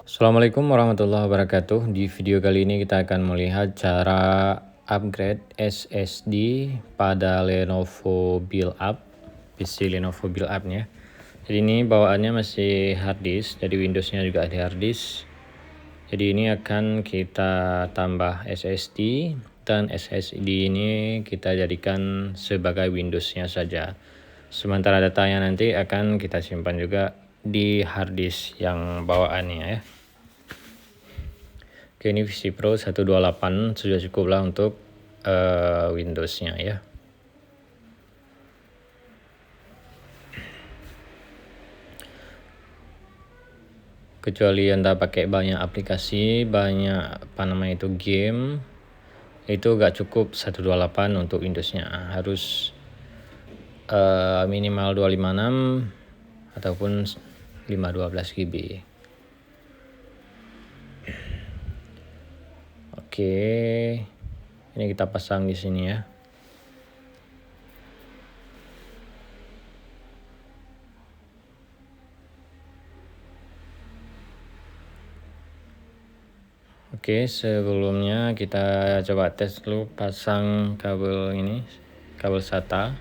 Assalamualaikum warahmatullahi wabarakatuh. Di video kali ini kita akan melihat cara upgrade SSD pada Lenovo Build-Up, PC Lenovo Build-Up-nya. Jadi ini bawaannya masih hard disk, jadi Windows-nya juga ada hard disk. Jadi ini akan kita tambah SSD dan SSD ini kita jadikan sebagai Windows-nya saja. Sementara datanya nanti akan kita simpan juga di hard disk yang bawaannya ya. Oke, ini PC Pro 128 sudah cukup lah untuk Windows-nya ya. Kecuali Anda pakai banyak aplikasi, banyak game, itu gak cukup 128 untuk Windows-nya. Harus minimal 256 ataupun 512 GB. Oke, ini kita pasang di sini ya. Oke, sebelumnya kita coba tes dulu pasang kabel ini, kabel SATA.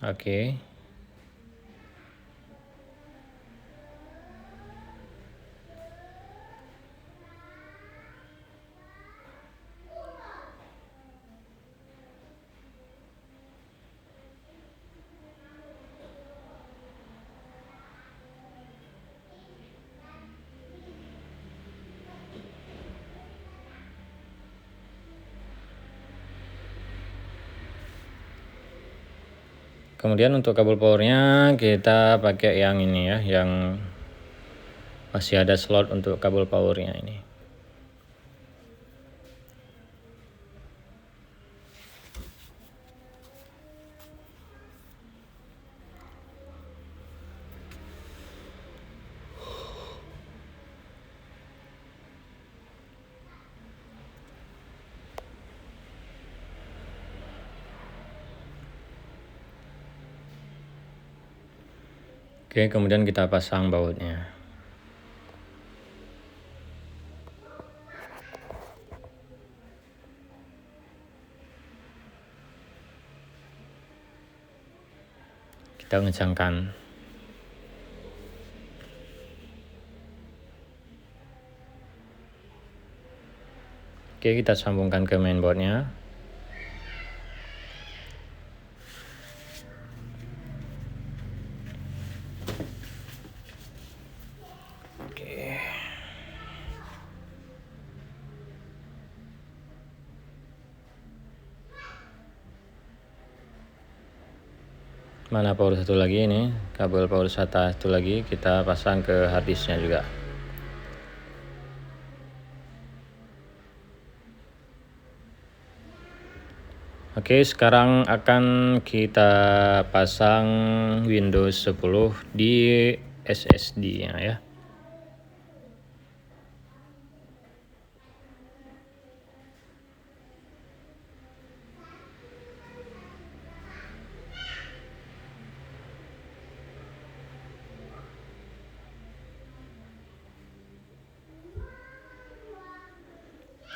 Oke. Kemudian untuk kabel powernya kita pakai yang ini ya, yang masih ada slot untuk kabel powernya ini. Oke, kemudian kita pasang bautnya. Kita kencangkan. Oke, kita sambungkan ke mainboardnya. Oke. Mana power satu lagi ini, kabel power SATA satu lagi kita pasang ke harddisknya juga. Oke, sekarang akan kita pasang Windows 10 di SSD-nya ya.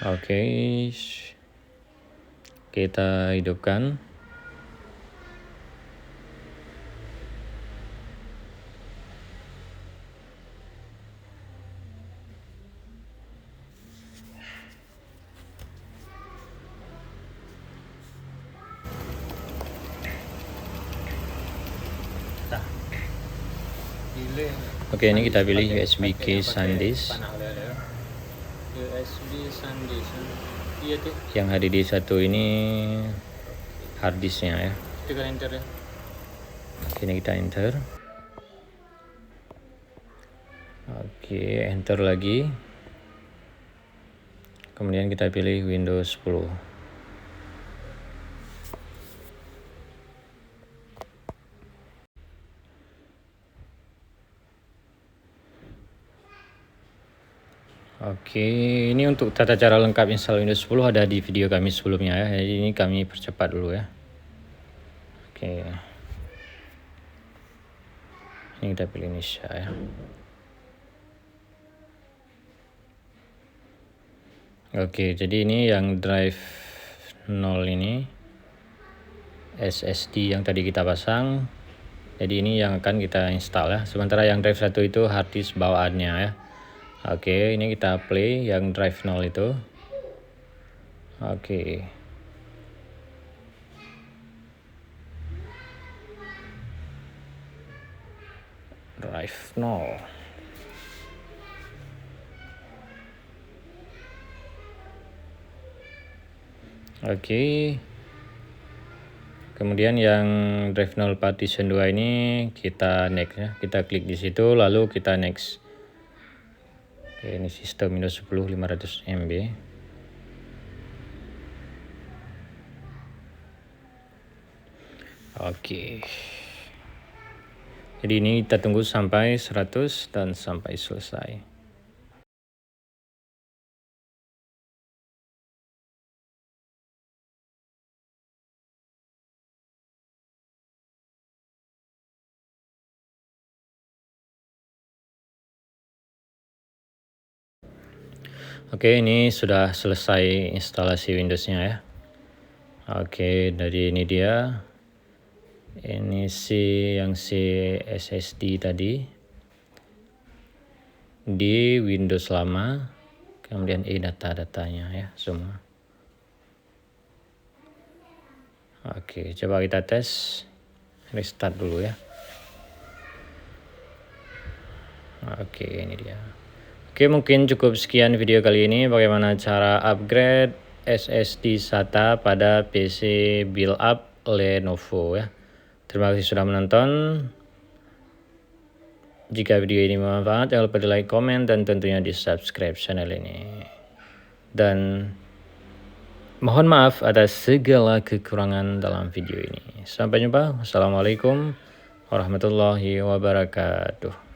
Oke, kita hidupkan. Oke, ini kita pilih USB case SanDisk. USB SanDisk. Iya tuh. Yang HDD1 ini harddisknya ya. Kita enter ya. Oke, ini kita enter. Oke, enter lagi. Kemudian kita pilih Windows 10. Oke, ini untuk tata cara lengkap install Windows 10 ada di video kami sebelumnya ya. Jadi ini kami percepat dulu ya. Oke. Ini kita pilih Indonesia ya. Oke, jadi ini yang drive 0 ini SSD yang tadi kita pasang. Jadi ini yang akan kita install ya. Sementara yang drive 1 itu hard disk bawaannya ya. Oke, ini kita play yang drive 0 itu. Oke. Drive 0. Oke. Kemudian yang drive 0 partition 2 ini kita next ya. Kita klik di situ lalu kita next. Oke, ini sistem Windows 10 500 MB. Oke. Jadi ini kita tunggu sampai 100 dan sampai selesai. Oke, ini sudah selesai instalasi Windows-nya ya. Oke, dari ini dia. Ini yang SSD tadi di Windows lama, kemudian data-datanya ya semua. Oke, coba kita tes, restart dulu ya. Oke, ini dia. Oke, mungkin cukup sekian video kali ini bagaimana cara upgrade SSD SATA pada PC build up Lenovo ya. Terima kasih sudah menonton. Jika video ini bermanfaat, jangan lupa di like, komen, dan tentunya di subscribe channel ini. Dan mohon maaf atas segala kekurangan dalam video ini. Sampai jumpa. Wassalamualaikum warahmatullahi wabarakatuh.